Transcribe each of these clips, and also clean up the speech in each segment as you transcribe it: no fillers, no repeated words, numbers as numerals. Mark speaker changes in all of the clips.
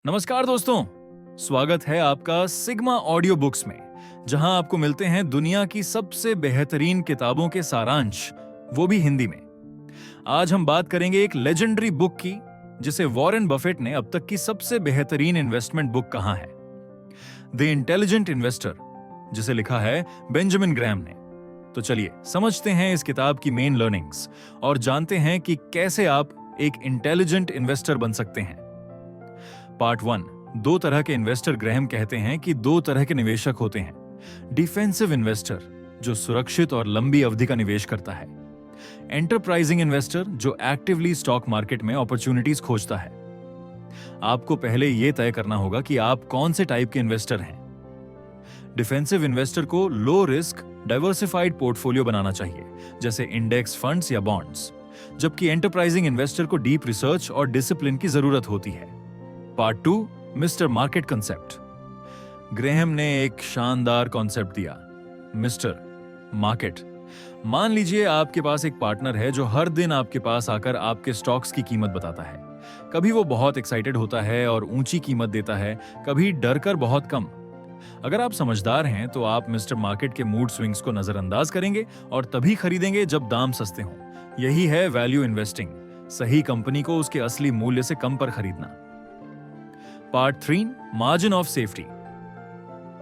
Speaker 1: नमस्कार दोस्तों, स्वागत है आपका सिग्मा ऑडियो बुक्स में, जहां आपको मिलते हैं दुनिया की सबसे बेहतरीन किताबों के सारांश, वो भी हिंदी में। आज हम बात करेंगे एक लेजेंडरी बुक की, जिसे वॉरेन बफेट ने अब तक की सबसे बेहतरीन इन्वेस्टमेंट बुक कहा है, द इंटेलिजेंट इन्वेस्टर, जिसे लिखा है बेंजामिन ग्रैहम ने। तो चलिए समझते हैं इस किताब की मेन लर्निंग्स और जानते हैं कि कैसे आप एक इंटेलिजेंट इन्वेस्टर बन सकते हैं। पार्ट 1, दो तरह के इन्वेस्टर। ग्रैहम कहते हैं कि दो तरह के निवेशक होते हैं। डिफेंसिव इन्वेस्टर, जो सुरक्षित और लंबी अवधि का निवेश करता है। एंटरप्राइजिंग इन्वेस्टर, जो एक्टिवली स्टॉक मार्केट में अपॉर्चुनिटीज खोजता है। आपको पहले यह तय करना होगा कि आप कौन से टाइप के इन्वेस्टर हैं। डिफेंसिव इन्वेस्टर को लो रिस्क डाइवर्सिफाइड पोर्टफोलियो बनाना चाहिए, जैसे इंडेक्स फंड्स या बॉन्ड्स, जबकि एंटरप्राइजिंग इन्वेस्टर को डीप रिसर्च और डिसिप्लिन की जरूरत होती है। Part 2, mister market concept. Graham ने एक शानदार कॉन्सेप्ट दिया, मिस्टर मार्केट। मान लीजिए आपके पास एक पार्टनर है जो हर दिन आपके पास आकर आपके स्टॉक्स की कीमत बताता है। कभी वो बहुत एक्साइटेड होता है और ऊंची कीमत देता है, कभी डर कर बहुत कम। अगर आप समझदार हैं तो आप मिस्टर मार्केट के मूड स्विंग्स को नजरअंदाज करेंगे और तभी खरीदेंगे जब दाम सस्ते हों। यही है वैल्यू इन्वेस्टिंग, सही कंपनी को उसके असली मूल्य से कम पर खरीदना। Part 3, margin of safety.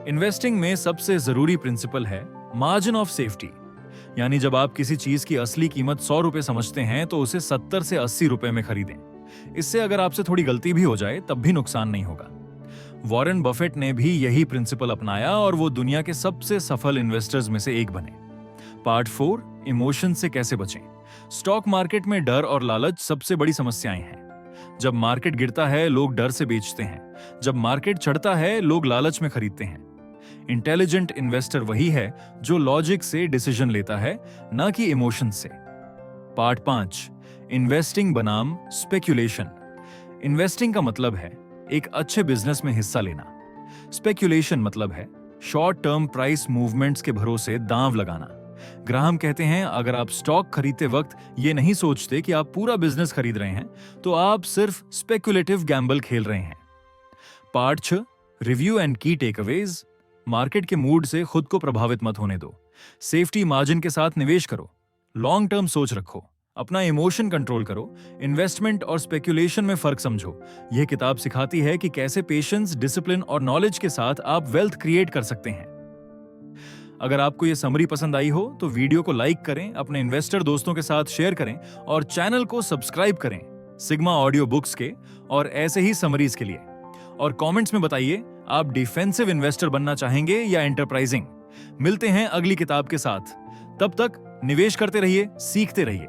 Speaker 1: Investing में सबसे जरूरी प्रिंसिपल है मार्जिन ऑफ सेफ्टी, यानी जब आप किसी चीज की असली कीमत 100 रुपए समझते हैं तो उसे 70 से 80 रुपए में खरीदें। इससे अगर आपसे थोड़ी गलती भी हो जाए तब भी नुकसान नहीं होगा। वॉरेन बफेट ने भी यही प्रिंसिपल अपनाया और वो दुनिया के सबसे सफल इन्वेस्टर्स में से एक बने। पार्ट 4, इमोशन से कैसे बचें। स्टॉक मार्केट में डर और लालच सबसे बड़ी समस्याएं हैं। जब मार्केट गिरता है लोग डर से बेचते हैं, जब मार्केट चढ़ता है लोग लालच में खरीदते हैं। इंटेलिजेंट इन्वेस्टर वही है जो लॉजिक से डिसीजन लेता है, ना कि इमोशन से। पार्ट 5, इन्वेस्टिंग बनाम स्पेक्यूलेशन। इन्वेस्टिंग का मतलब है एक अच्छे बिजनेस में हिस्सा लेना। स्पेक्यूलेशन मतलब है शॉर्ट टर्म प्राइस मूवमेंट्स के भरोसे दांव लगाना। ग्राहम कहते हैं, अगर आप स्टॉक खरीदते वक्त ये नहीं सोचते कि आप पूरा बिजनेस खरीद रहे हैं, तो आप सिर्फ स्पेक्युलेटिव गैम्बल खेल रहे हैं। पार्ट 6, रिव्यू एंड की टेकअवेज। मार्केट के मूड से खुद को प्रभावित मत होने दो। सेफ्टी मार्जिन के साथ निवेश करो। लॉन्ग टर्म सोच रखो। अपना इमोशन कंट्रोल करो। इन्वेस्टमेंट और स्पेक्युलेशन में फर्क समझो। यह किताब सिखाती है कि कैसे पेशेंस, डिसिप्लिन और नॉलेज के साथ आप वेल्थ क्रिएट कर सकते हैं। अगर आपको यह समरी पसंद आई हो तो वीडियो को लाइक करें, अपने इन्वेस्टर दोस्तों के साथ शेयर करें और चैनल को सब्सक्राइब करें सिग्मा ऑडियो बुक्स के और ऐसे ही समरीज के लिए। और कमेंट्स में बताइए आप डिफेंसिव इन्वेस्टर बनना चाहेंगे या एंटरप्राइजिंग। मिलते हैं अगली किताब के साथ। तब तक निवेश करते रहिए, सीखते रहिए।